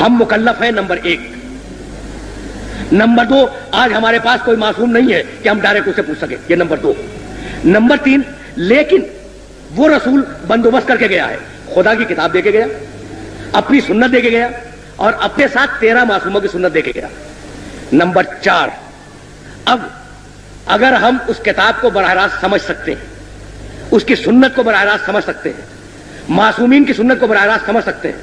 ہم مکلف ہیں number 1. Number 2, آج ہمارے پاس کوئی معصوم نہیں ہے کہ ہم ڈائریکٹ اسے پوچھ سکیں. یہ نمبر 2. نمبر 3, لیکن وہ رسول بندوبست کر کے گیا ہے, خدا کی کتاب دے کے گیا, اپنی سنت دے کے گیا, اور اپنے ساتھ 13 معصوموں کی سنت دے کے گیا. نمبر 4, اب اگر ہم اس کتاب کو براہ راست سمجھ سکتے ہیں, اس کی سنت کو براہ راست سمجھ سکتے ہیں, معصومین کی سنت کو براہ راست سمجھ سکتے ہیں,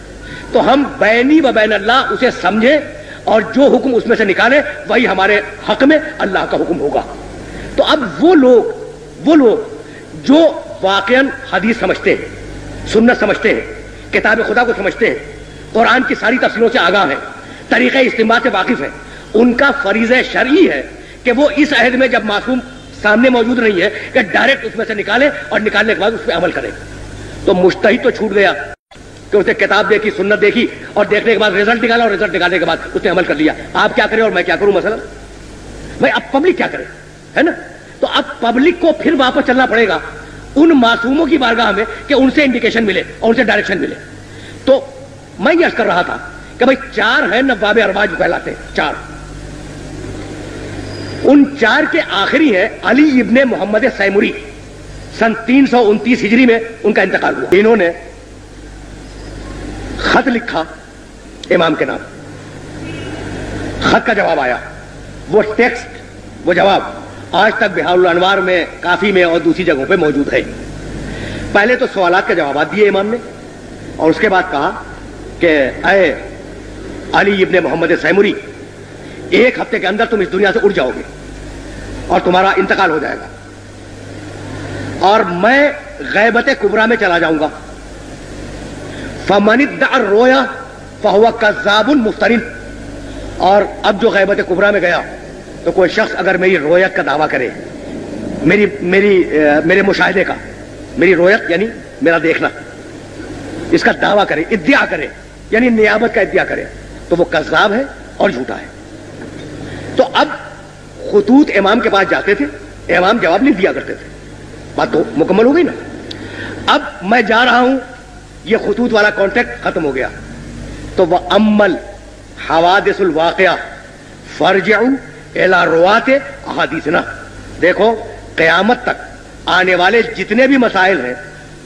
تو ہم بینی و بین اللہ اسے سمجھیں اور جو حکم اس میں سے نکالے وہی ہمارے حق میں اللہ کا حکم ہوگا. تو اب وہ لوگ جو واقعاً حدیث سمجھتے ہیں, سنت سمجھتے ہیں, کتاب خدا کو سمجھتے ہیں, قرآن کی ساری تفسیروں سے آگاہ ہیں, طریقہ استنباط سے واقف ہیں, ان کا فریضہ شرعی ہے کہ وہ اس عہد میں جب معصوم سامنے موجود نہیں ہے کہ ڈائریکٹ اس میں سے نکالے اور نکالنے کے بعد اس پہ عمل کرے. تو مجتہد تو چھوٹ گیا کہ اسے کتاب دیکھی, سنت دیکھی, اور دیکھنے کے بعد رزلٹ نکالا, اور رزلٹ نکالنے کے بعد اس نے عمل کر لیا. آپ کیا کریں اور میں کیا کروں مثلا؟ بھائی اب پبلک کیا کرے, ہے نا؟ تو اب پبلک کو پھر واپس چلنا پڑے گا ان معصوموں کی بارگاہ میں کہ ان سے انڈیکیشن ملے اور ان سے ڈائریکشن ملے. تو میں یہ عرض کر رہا تھا کہ بھائی 4 ہیں نواب ارواج کہلاتے ہیں, 4. ان 4 کے آخری ہے علی ابن محمد سیمری, سن 329 ہجری میں ان کا انتقال ہوا. انہوں نے خط لکھا امام کے نام, خط کا جواب آیا, وہ ٹیکسٹ, وہ جواب آج تک بہار الانوار میں, کافی میں اور دوسری جگہوں پہ موجود ہے. پہلے تو سوالات کے جوابات دیے امام نے, اور اس کے بعد کہا کہ اے علی ابن محمد سیمری, 1 ہفتے کے اندر تم اس دنیا سے اٹھ جاؤ گے اور تمہارا انتقال ہو جائے گا, اور میں غیبت کبریٰ میں چلا جاؤں گا. فمن ادعى الرؤيا فهو كذاب مفتر. اور اب جو غیبت کبریٰ میں گیا تو کوئی شخص اگر میری رویت کا دعویٰ کرے, میرے مشاہدے کا, میری رویت یعنی میرا دیکھنا, اس کا دعویٰ کرے, ادعا کرے, یعنی نیابت کا ادعا کرے, تو وہ کذاب ہے اور جھوٹا ہے. تو اب خطوط امام کے پاس جاتے تھے, امام جواب نہیں دیا کرتے تھے. بات تو مکمل ہو گئی نا. اب میں جا رہا ہوں, یہ خطوط والا کانٹیکٹ ختم ہو گیا. تو وہ امل حوادث الواقعہ فرجعوا الی روات احادیثنا, دیکھو قیامت تک آنے والے جتنے بھی مسائل ہیں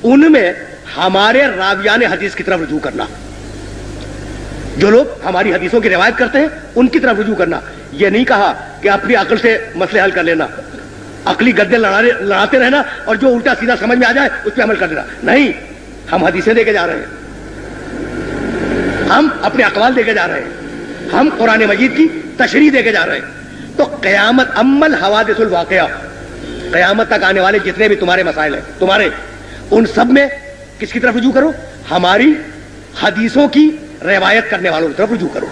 ان میں ہمارے راویان حدیث کی طرف رجوع کرنا, جو لوگ ہماری حدیثوں کی روایت کرتے ہیں ان کی طرف رجوع کرنا. یہ نہیں کہا کہ اپنی عقل سے مسئلے حل کر لینا, عقلی گدے لڑاتے رہنا اور جو الٹا سیدھا سمجھ میں آ جائے اس پہ عمل کر دینا. نہیں, ہم حدیثیں دے کے جا رہے ہیں, ہم اپنے اقوال دے کے جا رہے ہیں, ہم قرآن مجید کی تشریح دے کے جا رہے ہیں. تو قیامت امل حوادث الواقعہ, قیامت تک آنے والے جتنے بھی تمہارے مسائل ہیں تمہارے, ان سب میں کس کی طرف رجوع کرو؟ ہماری حدیثوں کی روایت کرنے والوں کی طرف رجوع کرو.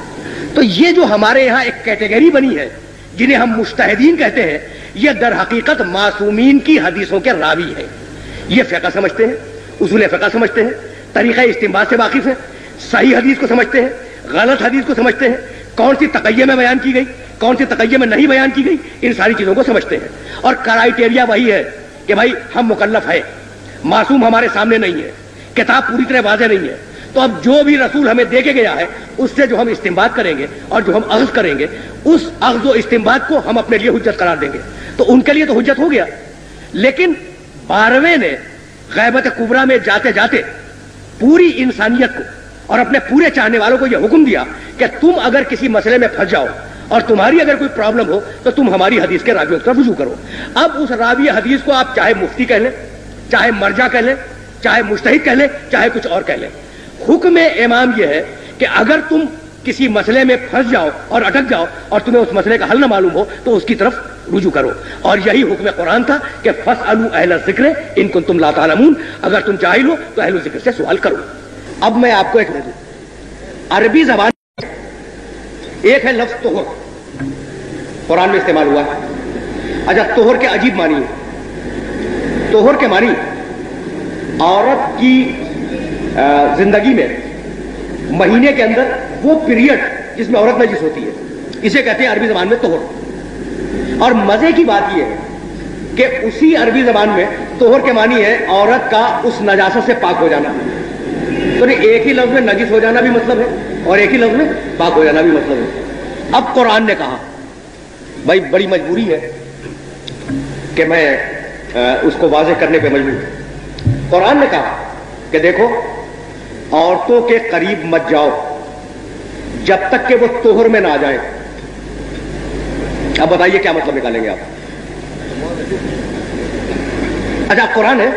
تو یہ جو ہمارے یہاں ایک کیٹیگری بنی ہے جنہیں ہم مجتہدین کہتے ہیں, یہ در حقیقت معصومین کی حدیثوں کے راوی ہیں. یہ فقہ سمجھتے ہیں, اصول فقہ سمجھتے ہیں, طریقہ استنباط سے واقف ہیں, صحیح حدیث کو سمجھتے ہیں, غلط حدیث کو سمجھتے ہیں, کون سی تقیہ میں بیان کی گئی, کون سی تقیہ میں نہیں بیان کی گئی, ان ساری چیزوں کو سمجھتے ہیں. اور کرائیٹیریا وہی ہے کہ بھائی ہم مکلف ہیں, معصوم ہمارے سامنے نہیں ہے, کتاب پوری طرح واضح نہیں ہے. تو اب جو بھی رسول ہمیں دے کے گیا ہے اس سے جو ہم استنباط کریں گے اور جو ہم اخذ کریں گے, اس اخذ و استنباط کو ہم اپنے لیے حجت قرار دیں گے. تو ان کے لیے تو حجت ہو گیا. لیکن 12ویں نے غیبت کبریٰ میں جاتے جاتے پوری انسانیت کو اور اپنے پورے چاہنے والوں کو یہ حکم دیا کہ تم اگر کسی مسئلے میں پھنس جاؤ اور تمہاری اگر کوئی پرابلم ہو تو تم ہماری حدیث کے راویوں کی طرف رجوع کرو. اب اس راوی حدیث کو آپ چاہے مفتی کہہ لیں, چاہے مرجع کہہ لیں, چاہے مجتہد کہہ لیں, چاہے کچھ اور کہہ لیں. حکم امام یہ ہے کہ اگر تم کسی مسئلے میں پھنس جاؤ اور اٹک جاؤ اور تمہیں اس مسئلے کا حل نہ معلوم ہو تو اس کی طرف رجوع کرو. اور یہی حکم قرآن تھا کہ فاسألوا اہل الذکر ان کنتم لا تعلمون, اگر تم جاہل ہو تو اہل الذکر سے سوال کرو. اب میں آپ کو ایک دے دوں, عربی زبان ایک ہے لفظ طہر, قرآن میں استعمال ہوا ہے. اچھا, طہر کے عجیب معنی ہے. طہر کے معنی عورت کی زندگی میں مہینے کے اندر وہ پیریڈ جس میں عورت نجس ہوتی ہے, اسے کہتے ہیں عربی زبان میں طہر. اور مزے کی بات یہ ہے کہ اسی عربی زبان میں طہر کے معنی ہے عورت کا اس نجاست سے پاک ہو جانا. تو ایک ہی لفظ میں نجس ہو جانا بھی مطلب ہے اور ایک ہی لفظ میں پاک ہو جانا بھی مطلب ہے. اب قرآن نے کہا، بھائی بڑی مجبوری ہے کہ میں اس کو واضح کرنے پہ مجبور ہوں. قرآن نے کہا کہ دیکھو عورتوں کے قریب مت جاؤ جب تک کہ وہ طہر میں نہ آ جائیں. اب بتائیے کیا مطلب نکالیں گے آپ؟ اچھا قرآن ہے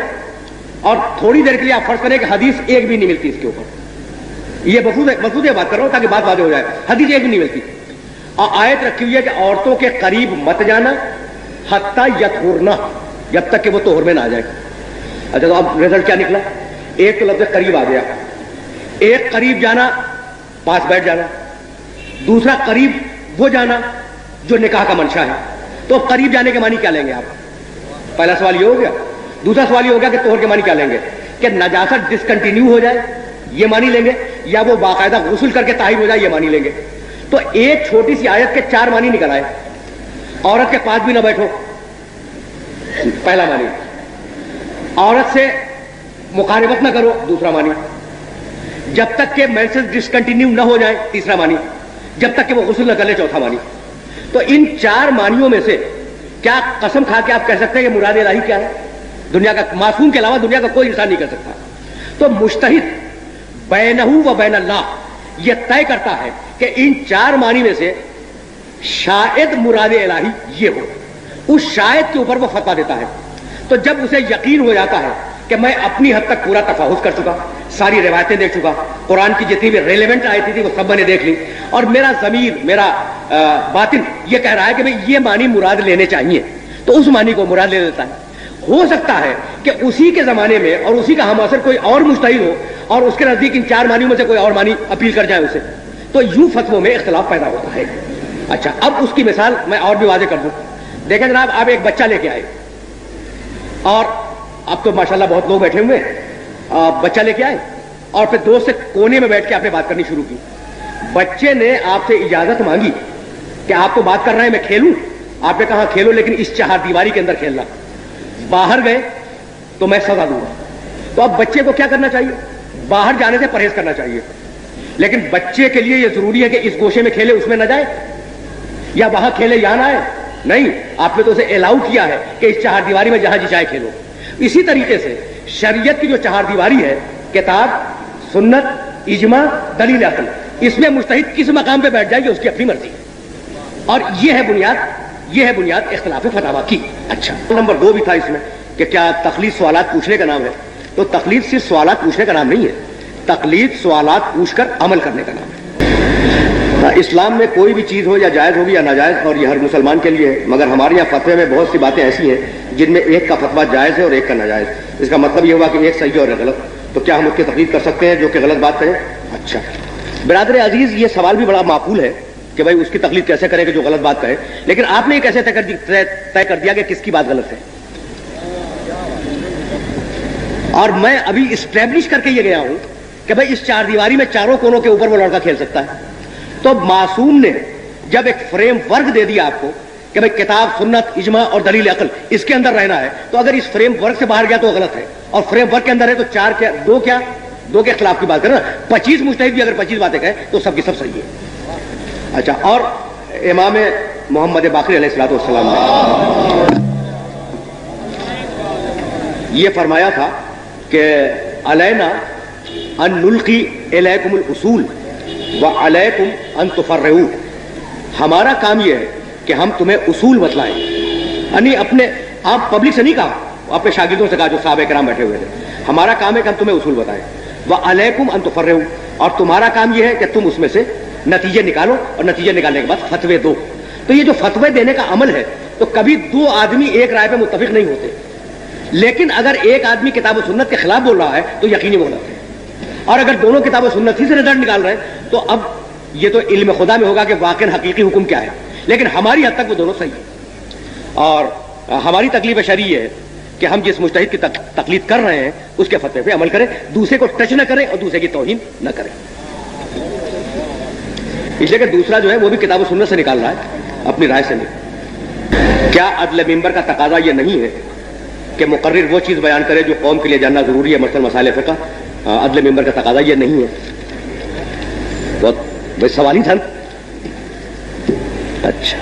اور تھوڑی دیر کے لیے آپ فرض کریں کہ حدیث ایک بھی نہیں ملتی اس کے اوپر. یہ مقصود بات کر رہا ہوں تاکہ بات واضح ہو جائے. حدیث ایک بھی نہیں ملتی اور آیت رکھی ہوئی ہے کہ عورتوں کے قریب مت جانا حتی یطہرنا، جب تک کہ وہ طہر میں نہ آ جائے. اچھا تو اب رزلٹ کیا نکلا؟ ایک تو لفظ قریب آ گیا. ایک قریب جانا پاس بیٹھ جانا، دوسرا قریب وہ جانا جو نکاح کا منشا ہے. تو قریب جانے کے معنی کیا لیں گے آپ؟ پہلا سوال یہ ہو گیا. دوسرا سوال یہ ہوگا کہ طہر کے معنی کیا لیں گے؟ کہ نجاست ڈسکنٹینیو ہو جائے یہ معنی لیں گے، یا وہ باقاعدہ غسل کر کے طاہر ہو جائے یہ معنی لیں گے. تو ایک چھوٹی سی آیت کے 4 معنی نکل آئے. عورت کے پاس بھی نہ بیٹھو پہلا معنی، عورت سے مقاربت نہ کرو دوسرا معنی، جب تک کہ مینسز ڈسکنٹینیو نہ ہو جائے تیسرا معنی، جب تک کہ وہ غسل نہ کر لے چوتھا معنی. تو ان 4 معنیوں میں سے کیا قسم کھا کے آپ کہہ سکتے ہیں کہ مراد الہی کیا ہے؟ دنیا کا معصوم کے علاوہ دنیا کا کوئی انسان نہیں کر سکتا. تو مجتہد بینہ و بین اللہ یہ طے کرتا ہے کہ ان 4 معنی میں سے شاید مراد الہی یہ ہو. اس شاید کے اوپر وہ فتویٰ دیتا ہے. تو جب اسے یقین ہو جاتا ہے کہ میں اپنی حد تک پورا تفحص کر چکا، ساری روایتیں دیکھ چکا، قرآن کی جتنی بھی ریلیونٹ آیتیں تھی وہ سب میں نے دیکھ لی، اور میرا ضمیر میرا باطن یہ کہہ رہا ہے کہ بھئی یہ معنی مراد لینے چاہیے، تو اس معنی کو مراد لے لیتا ہے. ہو سکتا ہے کہ اسی کے زمانے میں اور اسی کا ہم اثر کوئی اور مجتہد ہو اور اس کے نزدیک ان 4 معنیوں میں سے کوئی اور معنی اپیل کر جائے اسے، تو یوں فتووں میں اختلاف پیدا ہوتا ہے. اچھا اب اس کی مثال میں اور بھی واضح کر دوں. دیکھیں جناب، آپ ایک بچہ لے کے آئے اور اب تو ماشاءاللہ بہت لوگ بیٹھے ہوئے، بچہ لے کے آئے اور پھر دوست سے کونے میں بیٹھ کے آپ نے بات کرنی شروع کی. بچے نے آپ سے اجازت مانگی کہ آپ کو بات کر رہے ہیں میں کھیلوں. آپ نے کہا کھیلو لیکن اس 4 دیواری کے اندر کھیلنا. باہر گئے تو میں سزا دوں گا. تو اب بچے کو کیا کرنا چاہیے؟ باہر جانے سے پرہیز کرنا چاہیے. لیکن بچے کے لیے یہ ضروری ہے کہ اس گوشے میں کھیلے اس میں نہ جائے، یا وہاں کھیلے یہاں نہ آئے؟ نہیں، آپ نے تو اسے الاؤ کیا ہے کہ اس 4 دیواری میں جہاں جی چاہے کھیلو. اسی طریقے سے شریعت کی جو 4 دیواری ہے، کتاب، سنت، اجماع، دلیل عقل، اس میں مجتہد کس مقام پہ بیٹھ جائے گی اس کی اپنی مرضی ہے. اور یہ ہے بنیاد اختلاف فتاویٰ کی. اچھا نمبر 2 بھی تھا اس میں کہ کیا تقلید سوالات پوچھنے کا نام ہے؟ تو تقلید صرف سوالات پوچھنے کا نام نہیں ہے، تقلید سوالات پوچھ کر عمل کرنے کا نام ہے. اسلام میں کوئی بھی چیز ہو یا جائز ہوگی یا ناجائز، اور یہ ہر مسلمان کے لیے ہے، مگر ہمارے یہاں فتوے میں بہت سی باتیں ایسی ہیں جن میں ایک کا فتویٰ جائز ہے اور ایک کا ناجائز. اس کا مطلب یہ ہوا کہ ایک صحیح اور ایک غلط. تو کیا ہم اس کی تقلید کر سکتے ہیں جو کہ غلط بات کہیں؟ اچھا برادر عزیز، یہ سوال بھی بڑا معقول ہے کہ بھائی اس کی تقلید کیسے کرے کہ جو غلط بات کہے. لیکن آپ نے یہ کیسے طے کر دیا کہ کس کی بات غلط ہے؟ اور میں ابھی اسٹیبلش کر کے یہ گیا ہوں کہ بھائی اس 4 دیواری میں چاروں کونوں کے اوپر وہ لڑکا کھیل سکتا ہے. تو معصوم نے جب ایک فریم ورک دے دیا آپ کو کہ بھائی کتاب، سنت، اجماع اور دلیل عقل اس کے اندر رہنا ہے، تو اگر اس فریم ورک سے باہر گیا تو غلط ہے، اور فریم ورک کے اندر ہے تو 4 کیا 2 کے خلاف کی بات کرنا. 25 مجتہد بھی اگر 25 باتیں کہیں تو سب کی سب صحیح ہے. اچھا اور امام محمد باقر علیہ السلام نے یہ فرمایا تھا کہ علینا ان نلقی الیکم الاصول وعلیکم ان تفرعوا. ہمارا کام یہ ہے کہ ہم تمہیں اصول بتلائیں، یعنی اپنے آپ پبلک سے نہیں کہا، اپنے شاگردوں سے کہا جو صحابہ کرام بیٹھے ہوئے تھے. ہمارا کام ہے کہ ہم تمہیں اصول بتائیں. وعلیکم ان تفرعوا، اور تمہارا کام یہ ہے کہ تم اس میں سے نتیجے نکالو اور نتیجے نکالنے کے بعد فتوے دو. تو یہ جو فتوے دینے کا عمل ہے تو کبھی 2 آدمی ایک رائے پہ متفق نہیں ہوتے، لیکن اگر ایک آدمی کتاب و سنت کے خلاف بول رہا ہے تو یقینی وہ غلط ہے. اور اگر دونوں کتاب و سنت ہی سے رزلٹ نکال رہے ہیں تو اب یہ تو علم خدا میں ہوگا کہ واقعی حقیقی حکم کیا ہے. لیکن ہماری حد تک وہ دونوں صحیح ہیں، اور ہماری تکلیف شرعی یہ ہے کہ ہم جس مجتہد کی تقلید کر رہے ہیں اس کے فتوے پہ عمل کریں، دوسرے کو ٹچ نہ کریں اور دوسرے کی توہین نہ کریں. اس لیے کہ دوسرا جو ہے وہ بھی کتاب و سنت سے نکال رہا ہے، اپنی رائے سے نہیں. کیا عدل ممبر کا تقاضا یہ نہیں ہے کہ مقرر وہ چیز بیان کرے جو قوم کے لیے جاننا ضروری ہے، مثلا مسائل فقہ؟ عدل ممبر کا تقاضا یہ نہیں ہے. بہت بھائی سوال ہی تھا. اچھا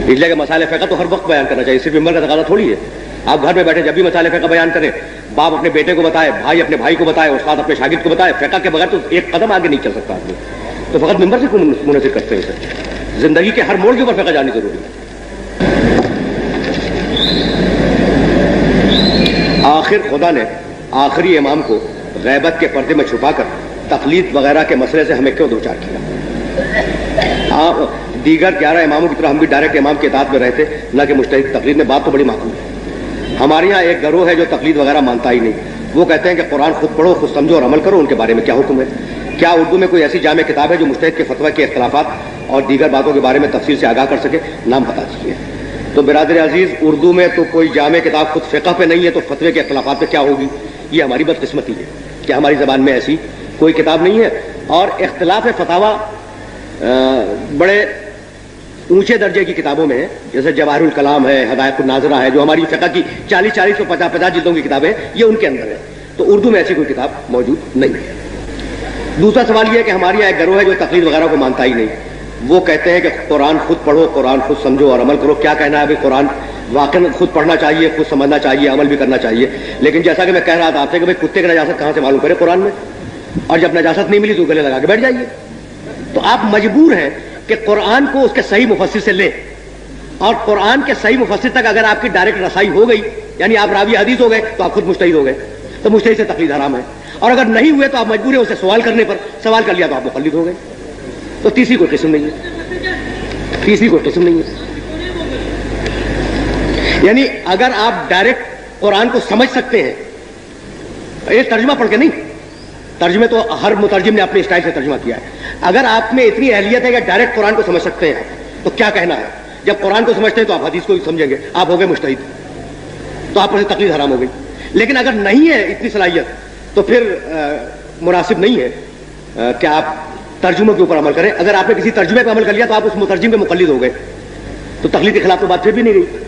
اس لیے کہ مسائل فقہ تو ہر وقت بیان کرنا چاہیے, صرف ممبر کا تقاضا تھوڑی ہے. آپ گھر میں بیٹھے جب بھی مسائل فقہ بیان کریں, باپ اپنے بیٹے کو بتائے, بھائی اپنے بھائی کو بتائے, استاد اپنے شاگرد کو بتائے, فقہ کے بغیر تو ایک قدم آگے نہیں چل سکتا آدمی. تو فقط ممبر سے کیوں منحصر کرتے ہیں سر؟ زندگی کے ہر موڑ کے اوپر فقہ جانی ضروری ہے. آخر خدا نے آخری امام کو غیبت کے پردے میں چھپا کر تقلید وغیرہ کے مسئلے سے ہمیں کیوں دوچار کیا؟ آپ دیگر 11 اماموں کی طرح ہم بھی ڈائریکٹ امام کے اطاعت میں رہتے, نہ کہ مجتہد تقلید میں. بات تو بڑی معقول ہے. ہمارے یہاں ایک گروہ ہے جو تقلید وغیرہ مانتا ہی نہیں. وہ کہتے ہیں کہ قرآن خود پڑھو, خود سمجھو اور عمل کرو. ان کے بارے میں کیا حکم ہے؟ کیا اردو میں کوئی ایسی جامع کتاب ہے جو مجتہد کے فتویٰ کے اختلافات اور دیگر باتوں کے بارے میں تفصیل سے آگاہ کر سکے؟ نام بتا دیجیے. تو برادر عزیز, اردو میں تو کوئی جامع کتاب خود فقہ پہ نہیں ہے, تو فتوے کے اختلافات پہ کیا ہوگی؟ یہ ہماری بدقسمتی ہے کہ ہماری زبان میں ایسی کوئی کتاب نہیں ہے. اور اختلاف فتاویٰ بڑے اونچے درجے کی کتابوں میں ہے, جیسے جواہر الکلام ہے, ہدایت الناظرہ ہے, جو ہماری فقہ کی 40 و 50 جلدوں کی کتابیں ہیں, یہ ان کے اندر ہے. تو اردو میں ایسی کوئی کتاب موجود نہیں ہے. دوسرا سوال یہ ہے کہ ہمارے یہاں ایک گروہ ہے جو تقلید وغیرہ کو مانتا ہی نہیں. وہ کہتے ہیں کہ قرآن خود پڑھو, قرآن خود سمجھو اور عمل کرو. کیا کہنا ہے ابھی؟ قرآن واقعی خود پڑھنا چاہیے, خود سمجھنا چاہیے, عمل بھی کرنا چاہیے. لیکن جیسا کہ میں کہہ رہا تھا آپ سے کہ بھائی کتے کی نجاست کہاں سے معلوم کرے قرآن میں؟ اور جب نجاست نہیں ملی تو گلے لگا کے بیٹھ جائیے. تو آپ مجبور ہیں کہ قرآن کو اس کے صحیح مفسر سے لیں, اور قرآن کے صحیح مفسر تک اگر آپ کی ڈائریکٹ رسائی ہو گئی, یعنی آپ راوی حدیث ہو گئے, تو آپ خود مجتہد ہو گئے. تو مجتہد سے تقلید حرام ہے. اور اگر نہیں ہوئے تو آپ مجبور ہیں اسے سوال کرنے پر. سوال کر لیا تو آپ مقلد ہو گئے. تو تیسری کوئی قسم نہیں ہے, تیسری کوئی قسم نہیں ہے. یعنی اگر آپ ڈائریکٹ قرآن کو سمجھ سکتے ہیں, یہ ترجمہ پڑھ کے نہیں, ترجمے تو ہر مترجم نے اپنے اسٹائل سے ترجمہ کیا ہے. اگر آپ میں اتنی اہلیت ہے کہ ڈائریکٹ قرآن کو سمجھ سکتے ہیں, تو کیا کہنا ہے؟ جب قرآن کو سمجھتے ہیں تو آپ حدیث کو سمجھیں گے, آپ ہو گئے مجتہد, تو آپ پر سے تقلید حرام ہو گئی. لیکن اگر نہیں ہے اتنی صلاحیت, تو پھر مناسب نہیں ہے کہ آپ ترجموں کے اوپر عمل کریں. اگر آپ نے کسی ترجمے پہ عمل کر لیا تو آپ اس مترجم کے مقلد ہو گئے, تو تقلید کے خلاف تو بات پھر بھی نہیں گئی.